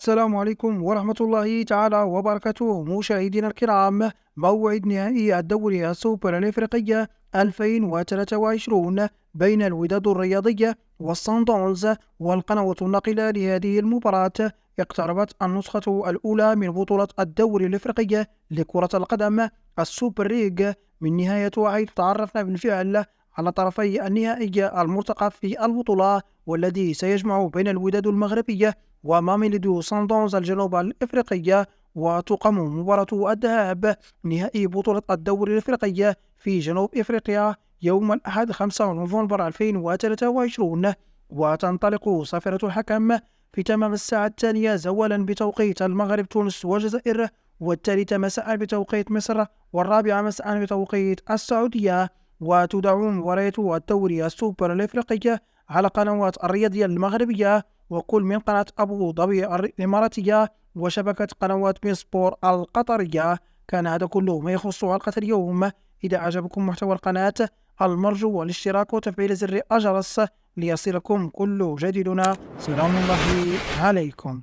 السلام عليكم ورحمة الله تعالى وبركاته مشاهدينا الكرام. موعد نهائي الدوري السوبر الإفريقية 2023 بين الوداد الرياضية والصن داونز والقنوات الناقلة لهذه المباراة. اقتربت النسخة الأولى من بطولة الدوري الإفريقية لكرة القدم السوبر ليج من نهايتها، حيث تعرفنا بالفعل على طرفي النهائي المرتقب في البطولة، والذي سيجمع بين الوداد المغربية وماميلودي صن داونز الجنوب الإفريقية. وتقام مباراة الذهاب نهائي بطولة الدوري الإفريقية في جنوب إفريقيا يوم الأحد 5 نوفمبر 2023، وتنطلق صافرة الحكم في تمام الساعة الثانية زوالا بتوقيت المغرب، تونس والجزائر، والثالثة مساء بتوقيت مصر، والرابعة مساء بتوقيت السعودية. وتذاع مباريات الدوري السوبر الإفريقية على قنوات الرياضية المغربية، وكل من قناة أبو ظبي الإماراتية وشبكة قنوات بين سبور القطرية. كان هذا كله ما يخص حلقة اليوم. إذا أعجبكم محتوى القناة، المرجو الاشتراك وتفعيل زر الجرس ليصلكم كل جديدنا. سلام الله عليكم.